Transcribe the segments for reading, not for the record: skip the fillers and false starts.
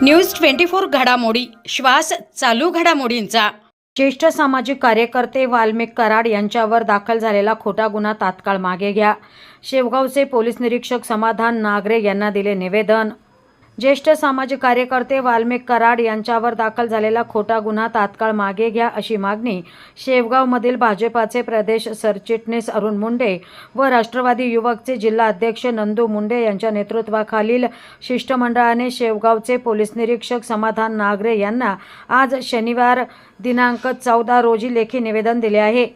News 24 घडामोडी श्वास चालू घडामोडींचा। ज्येष्ठ सामाजिक कार्यकर्ते वाल्मिक कराड यांच्यावर दाखल झालेला खोटा गुन्हा तात्काळ मागे घ्या। शेवगावचे पोलीस निरीक्षक समाधान नागरे यांना दिले निवेदन। ज्येष्ठ सामाजिक कार्यकर्ते वाल्मिक कराड यांच्यावर दाखल झालेला खोटा गुन्हा तात्काळ मागे घ्या अशी मागणी शेवगावमधील भाजपाचे प्रदेश सरचिटणीस अरुण मुंडे व राष्ट्रवादी युवकचे जिल्हा अध्यक्ष नंदू मुंडे यांच्या नेतृत्वाखालील शिष्टमंडळाने शेवगावचे पोलीस निरीक्षक समाधान नागरे यांना आज शनिवार दिनांक 14 रोजी लेखी निवेदन दिले आहे।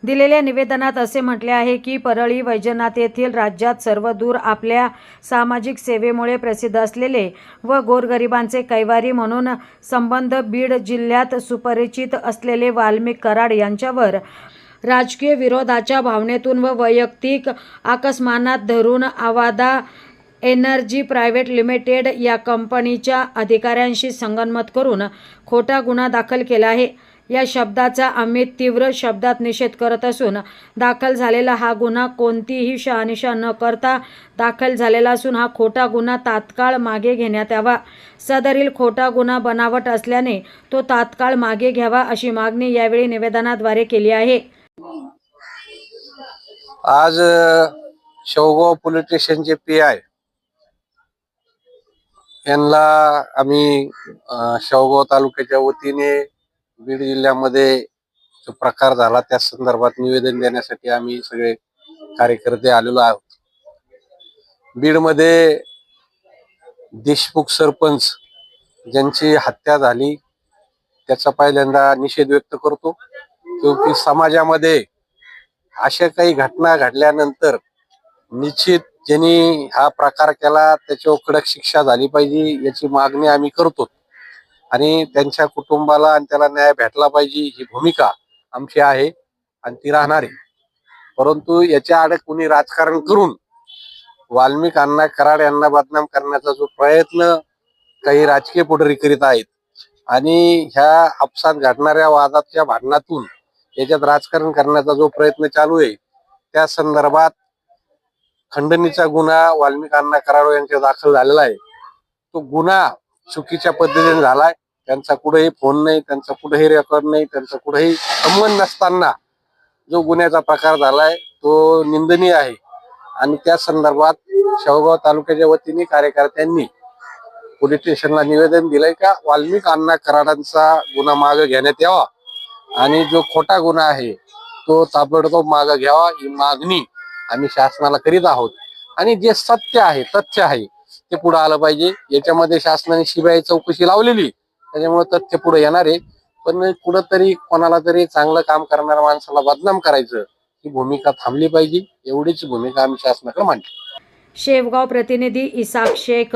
दिलेल्या निवेदनात असे म्हटले आहे की परळी वैजनाथ येथील राज्यात सर्वदूर आपल्या सामाजिक सेवेमुळे प्रसिद्ध असलेले व गोरगरिबांचे कैवारी म्हणून संबंध बीड जिल्ह्यात सुपरिचित असलेले वाल्मिक कराड यांच्यावर राजकीय विरोधाच्या भावनेतून व वैयक्तिक आकस्मानात धरून आवादा एनर्जी प्रायव्हेट लिमिटेड या कंपनीच्या अधिकाऱ्यांशी संगनमत करून खोटा गुन्हा दाखल केला आहे। या शब्दाचा आम्ही तीव्र शब्दात निषेध करत असून दाखल झालेला हा गुन्हा कोणतीही शहानिशा न करता दाखल झालेला असून हा खोटा गुन्हा तात्काळ मागे घेण्यात यावा। सदरील खोटा गुन्हा बनावट असल्याने तो तात्काळ मागे घ्यावा अशी मागणी यावेळी निवेदनाद्वारे केली आहे। आज शेवगाव पोलीस स्टेशनचे पीआय यांना आम्ही शेवगाव तालुक्याच्या वतीने बीड जिल्ह्यामध्ये जो प्रकार झाला त्या संदर्भात निवेदन देण्यासाठी आम्ही सगळे कार्यकर्ते आलेलो आहोत। बीडमध्ये देशमुख सरपंच ज्यांची हत्या झाली त्याचा पहिल्यांदा निषेध व्यक्त करतो, क्योंकि समाजामध्ये अशा काही घटना घडल्यानंतर निश्चित ज्यांनी हा प्रकार केला त्याच्यावर कडक शिक्षा झाली पाहिजे याची मागणी आम्ही करतो आणि त्यांच्या कुटुंबाला आणि त्याला न्याय भेटला पाहिजे ही भूमिका आमची आहे आणि ती राहणार आहे। परंतु याच्या आड कोणी राजकारण करून वाल्मिक अण्णा कराड यांना बदनाम करण्याचा जो प्रयत्न काही राजकीय पुढारी करीत आहेत आणि ह्या आपसात घडणाऱ्या वादाच्या भांडणातून याच्यात राजकारण करण्याचा जो प्रयत्न चालू आहे त्या संदर्भात खंडणीचा गुन्हा वाल्मिक अण्णा कराड यांच्या दाखल झालेला आहे। तो गुन्हा चुकीच्या पद्धतीने झालाय। त्यांचा कुठेही फोन नाही, त्यांचा कुठेही रेकॉर्ड नाही, त्यांचा कुठेही संबंध नसताना जो गुन्ह्याचा प्रकार झालाय तो निंदनीय आहे आणि त्या संदर्भात शेवगाव तालुक्याच्या वतीने कार्यकर्त्यांनी पोलीस स्टेशनला निवेदन दिलंय का वाल्मिक अण्णा कराडांचा गुन्हा मागे घेण्यात यावा आणि जो खोटा गुन्हा आहे तो ताबडतोब मागे घ्यावा ही मागणी आम्ही शासनाला करीत आहोत। आणि जे सत्य आहे तथ्य आहे ते पुढे आलं पाहिजे। याच्यामध्ये शासनाने सीबीआय चौकशी लावलेली त्याच्यामुळे तथ्य पुढे येणार आहे, पण कुठंतरी कोणाला तरी चांगलं काम करणाऱ्या माणसाला बदनाम करायचं ही भूमिका थांबली पाहिजे, एवढीच भूमिका आम्ही शासनाकडे मांडली। शेवगाव प्रतिनिधी इसाक शेख।